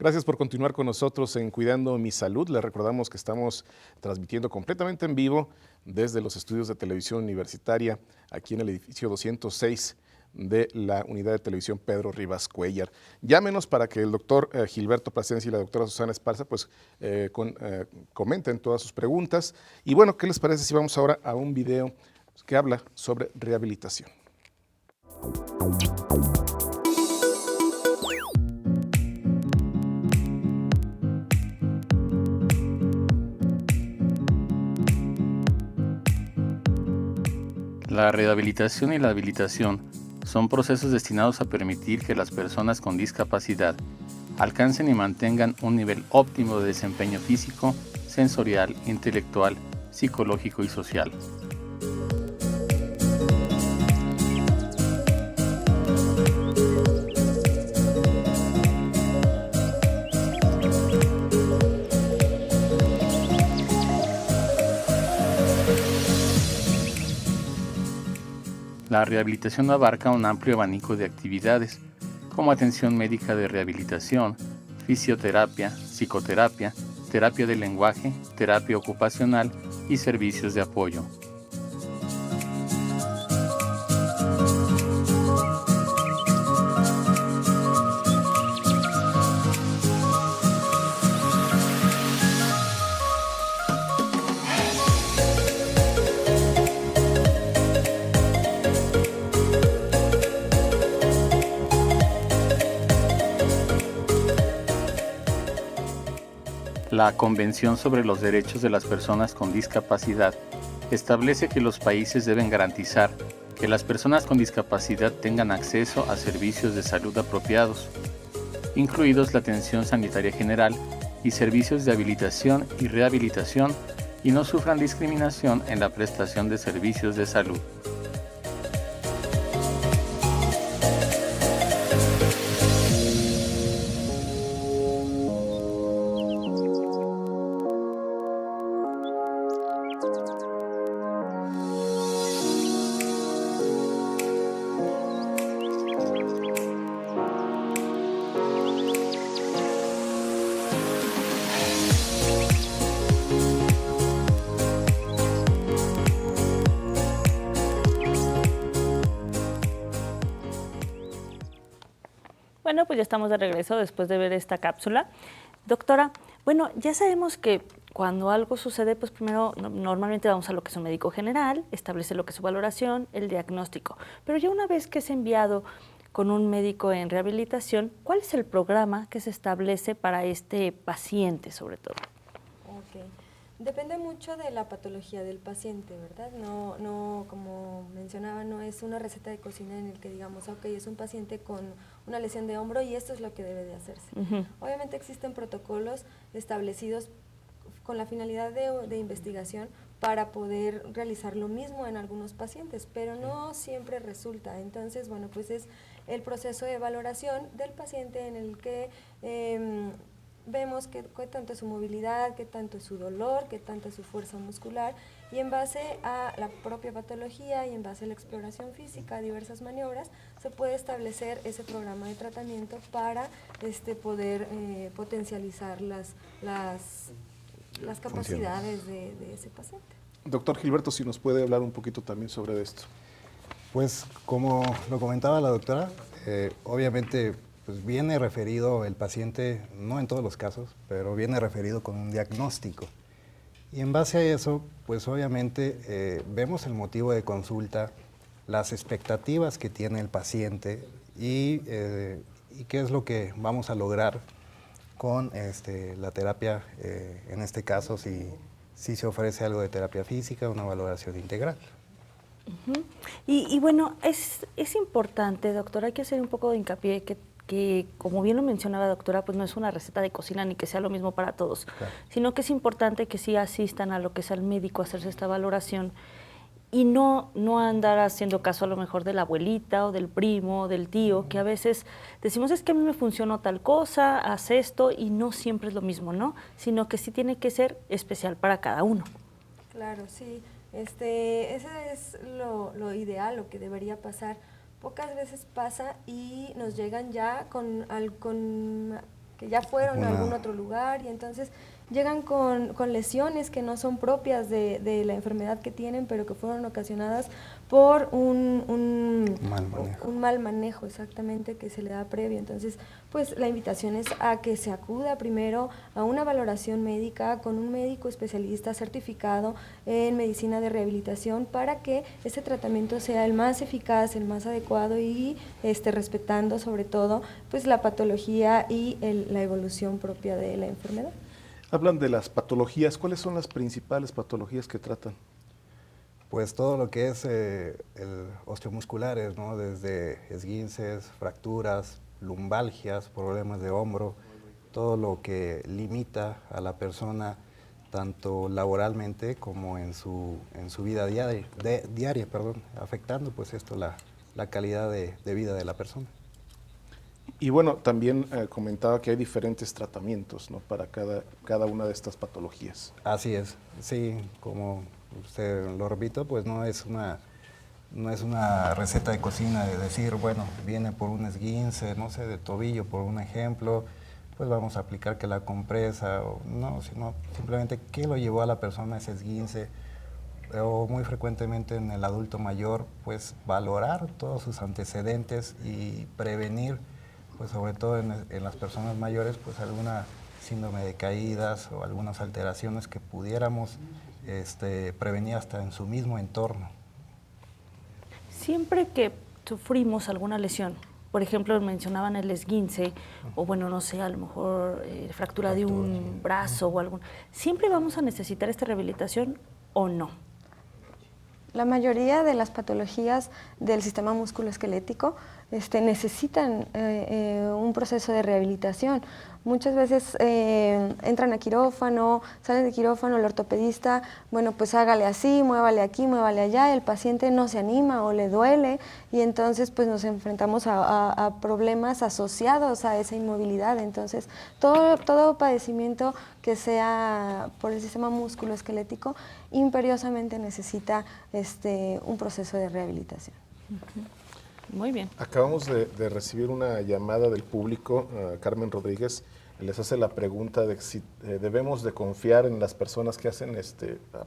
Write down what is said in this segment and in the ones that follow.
Gracias por continuar con nosotros en Cuidando mi Salud. Les recordamos que estamos transmitiendo completamente en vivo desde los estudios de televisión universitaria aquí en el edificio 206 de la Unidad de Televisión Pedro Rivas Cuéllar. Llámenos para que el doctor Gilberto Plasencia y la doctora Susana Esparza comenten todas sus preguntas. Y bueno, ¿qué les parece si vamos ahora a un video que habla sobre rehabilitación? La rehabilitación y la habilitación son procesos destinados a permitir que las personas con discapacidad alcancen y mantengan un nivel óptimo de desempeño físico, sensorial, intelectual, psicológico y social. La rehabilitación abarca un amplio abanico de actividades, como atención médica de rehabilitación, fisioterapia, psicoterapia, terapia del lenguaje, terapia ocupacional y servicios de apoyo. La Convención sobre los Derechos de las Personas con Discapacidad establece que los países deben garantizar que las personas con discapacidad tengan acceso a servicios de salud apropiados, incluidos la atención sanitaria general y servicios de habilitación y rehabilitación, y no sufran discriminación en la prestación de servicios de salud. Bueno, pues ya estamos de regreso después de ver esta cápsula. Doctora, bueno, ya sabemos que cuando algo sucede, pues primero normalmente vamos a lo que es un médico general, establece lo que es su valoración, el diagnóstico. Pero ya una vez que es enviado con un médico en rehabilitación, ¿cuál es el programa que se establece para este paciente sobre todo? Ok. Depende mucho de la patología del paciente, ¿verdad? No, como mencionaba, no es una receta de cocina en el que digamos, ok, es un paciente con una lesión de hombro y esto es lo que debe de hacerse. Obviamente existen protocolos establecidos con la finalidad de investigación para poder realizar lo mismo en algunos pacientes, pero no siempre resulta. Entonces, bueno, pues es el proceso de valoración del paciente en el que vemos qué tanto es su movilidad, qué tanto es su dolor, qué tanto es su fuerza muscular, y en base a la propia patología y en base a la exploración física, diversas maniobras, se puede establecer ese programa de tratamiento para poder potencializar las capacidades de ese paciente. Doctor Gilberto, si nos puede hablar un poquito también sobre esto. Pues como lo comentaba la doctora, obviamente pues viene referido el paciente, no en todos los casos, pero viene referido con un diagnóstico. Y en base a eso, pues obviamente vemos el motivo de consulta, las expectativas que tiene el paciente y qué es lo que vamos a lograr con la terapia, en este caso si se ofrece algo de terapia física, una valoración integral. Y bueno, es importante, doctora, hay que hacer un poco de hincapié que como bien lo mencionaba la doctora, pues no es una receta de cocina ni que sea lo mismo para todos, claro, sino que es importante que sí asistan a lo que es el médico a hacerse esta valoración y no andar haciendo caso a lo mejor de la abuelita o del primo o del tío, que a veces decimos es que a mí me funcionó tal cosa, haz esto, y no siempre es lo mismo, ¿no? Sino que sí tiene que ser especial para cada uno. Claro, sí. Ese es lo ideal, lo que debería pasar. Pocas veces pasa y nos llegan ya con que ya fueron a algún otro lugar y entonces llegan con lesiones que no son propias de la enfermedad que tienen, pero que fueron ocasionadas por un mal manejo, exactamente, que se le da previo. Entonces, pues la invitación es a que se acuda primero a una valoración médica con un médico especialista certificado en medicina de rehabilitación para que ese tratamiento sea el más eficaz, el más adecuado y respetando sobre todo pues la patología y la evolución propia de la enfermedad. Hablan de las patologías. ¿Cuáles son las principales patologías que tratan? Pues todo lo que es osteomusculares, ¿no? Desde esguinces, fracturas, lumbalgias, problemas de hombro, todo lo que limita a la persona tanto laboralmente como en su vida diaria, afectando pues esto la calidad de vida de la persona. Y bueno, también comentaba que hay diferentes tratamientos, ¿no?, para cada una de estas patologías. Así es, sí, como usted lo repito, pues no es una receta de cocina de decir, bueno, viene por un esguince, no sé, de tobillo, por un ejemplo, pues vamos a aplicar que la compresa, o no, sino simplemente qué lo llevó a la persona a ese esguince, o muy frecuentemente en el adulto mayor, pues valorar todos sus antecedentes y prevenir, pues sobre todo en las personas mayores, pues alguna síndrome de caídas o algunas alteraciones que pudiéramos prevenir hasta en su mismo entorno. Siempre que sufrimos alguna lesión, por ejemplo, mencionaban el esguince, o bueno, no sé, a lo mejor fractura de un brazo o algún, ¿siempre vamos a necesitar esta rehabilitación o no? La mayoría de las patologías del sistema musculoesquelético necesitan un proceso de rehabilitación. Muchas veces entran a quirófano, salen de quirófano, el ortopedista, bueno, pues hágale así, muévale aquí, muévale allá, el paciente no se anima o le duele y entonces pues nos enfrentamos a problemas asociados a esa inmovilidad. Entonces, todo padecimiento que sea por el sistema musculoesquelético imperiosamente necesita un proceso de rehabilitación. Muy bien. Acabamos de recibir una llamada del público. Carmen Rodríguez les hace la pregunta de si debemos de confiar en las personas que hacen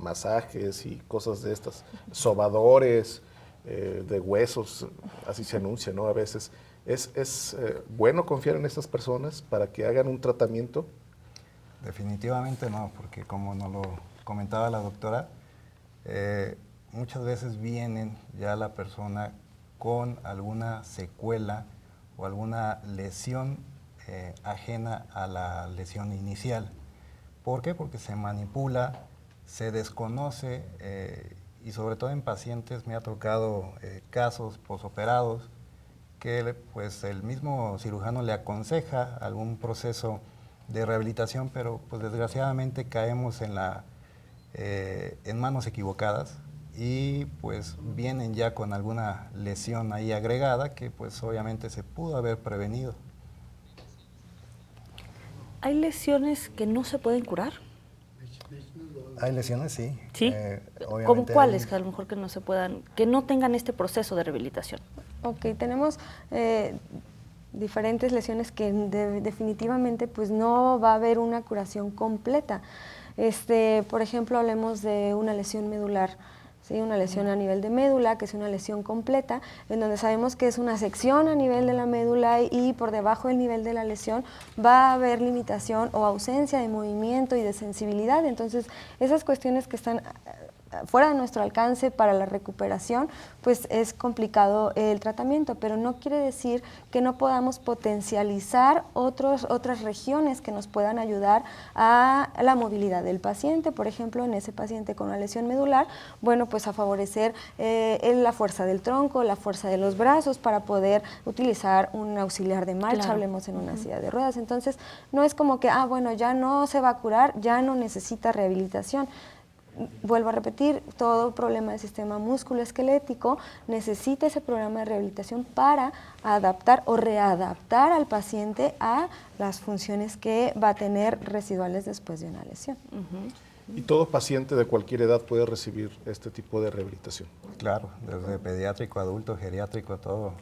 masajes y cosas de estas, sobadores de huesos, así se anuncia, ¿no? A veces. ¿Es bueno confiar en estas personas para que hagan un tratamiento? Definitivamente no, porque como nos lo comentaba la doctora, muchas veces vienen ya la persona con alguna secuela o alguna lesión ajena a la lesión inicial. ¿Por qué? Porque se manipula, se desconoce y sobre todo en pacientes me ha tocado casos posoperados que pues el mismo cirujano le aconseja algún proceso de rehabilitación, pero pues desgraciadamente caemos en manos equivocadas y pues vienen ya con alguna lesión ahí agregada que pues obviamente se pudo haber prevenido. ¿Hay lesiones que no se pueden curar? Hay lesiones, sí. ¿Sí? ¿Cómo cuáles que a lo mejor que no se puedan, que no tengan este proceso de rehabilitación? Ok, tenemos diferentes lesiones que definitivamente pues no va a haber una curación completa. Por ejemplo, hablemos de una lesión medular. ¿Sí? Una lesión a nivel de médula, que es una lesión completa, en donde sabemos que es una sección a nivel de la médula y por debajo del nivel de la lesión va a haber limitación o ausencia de movimiento y de sensibilidad. Entonces, esas cuestiones que están fuera de nuestro alcance para la recuperación, pues es complicado el tratamiento, pero no quiere decir que no podamos potencializar otras regiones que nos puedan ayudar a la movilidad del paciente. Por ejemplo, en ese paciente con una lesión medular, bueno, pues a favorecer la fuerza del tronco, la fuerza de los brazos para poder utilizar un auxiliar de marcha, claro. Hablemos en una silla de ruedas. Entonces, no es como que, bueno, ya no se va a curar, ya no necesita rehabilitación. Vuelvo a repetir, todo problema del sistema musculoesquelético necesita ese programa de rehabilitación para adaptar o readaptar al paciente a las funciones que va a tener residuales después de una lesión. ¿Y todo paciente de cualquier edad puede recibir este tipo de rehabilitación? Claro, desde pediátrico, adulto, geriátrico, todo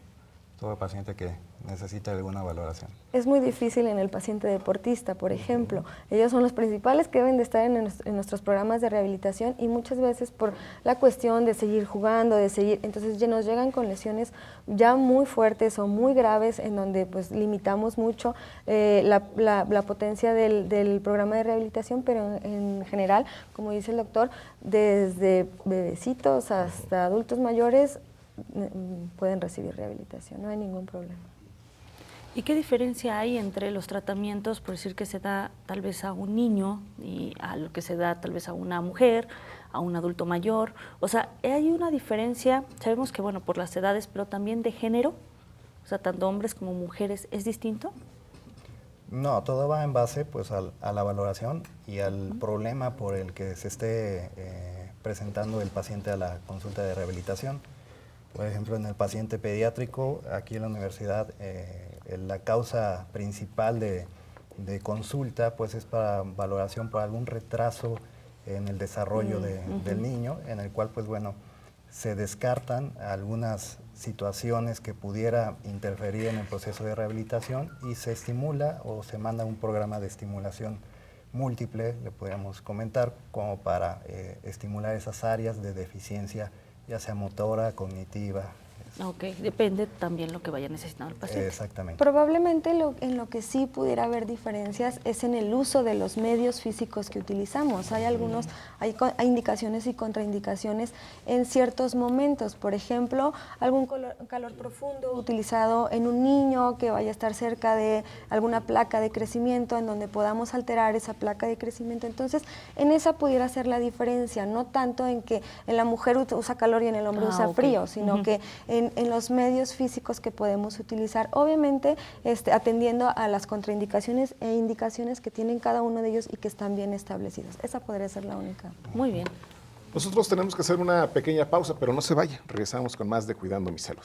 paciente que necesita alguna valoración. Es muy difícil en el paciente deportista, por ejemplo. Ellos son los principales que deben de estar en nuestros programas de rehabilitación y muchas veces por la cuestión de seguir jugando, entonces ya nos llegan con lesiones ya muy fuertes o muy graves en donde pues limitamos mucho la potencia del programa de rehabilitación, pero en general, como dice el doctor, desde bebecitos hasta adultos mayores pueden recibir rehabilitación, no hay ningún problema. ¿Y qué diferencia hay entre los tratamientos, por decir que se da tal vez a un niño y a lo que se da tal vez a una mujer, a un adulto mayor? O sea, ¿hay una diferencia? Sabemos que, bueno, por las edades, pero también de género, o sea, tanto hombres como mujeres, ¿es distinto? No, todo va en base pues a la valoración y al problema por el que se esté presentando el paciente a la consulta de rehabilitación. Por ejemplo, en el paciente pediátrico, aquí en la universidad, la causa principal de consulta pues es para valoración por algún retraso en el desarrollo del niño, en el cual pues bueno, se descartan algunas situaciones que pudiera interferir en el proceso de rehabilitación y se estimula o se manda un programa de estimulación múltiple, le podríamos comentar, como para estimular esas áreas de deficiencia, ya sea motora, cognitiva. Ok, depende también lo que vaya necesitando el paciente. Exactamente. Probablemente en lo que sí pudiera haber diferencias es en el uso de los medios físicos que utilizamos. Hay hay indicaciones y contraindicaciones en ciertos momentos. Por ejemplo, algún calor profundo utilizado en un niño que vaya a estar cerca de alguna placa de crecimiento en donde podamos alterar esa placa de crecimiento. Entonces, en esa pudiera ser la diferencia, no tanto en que en la mujer usa calor y en el hombre usa frío, sino que en los medios físicos que podemos utilizar, obviamente atendiendo a las contraindicaciones e indicaciones que tienen cada uno de ellos y que están bien establecidas. Esa podría ser la única. Muy bien. Nosotros tenemos que hacer una pequeña pausa, pero no se vaya. Regresamos con más de Cuidando mi Salud.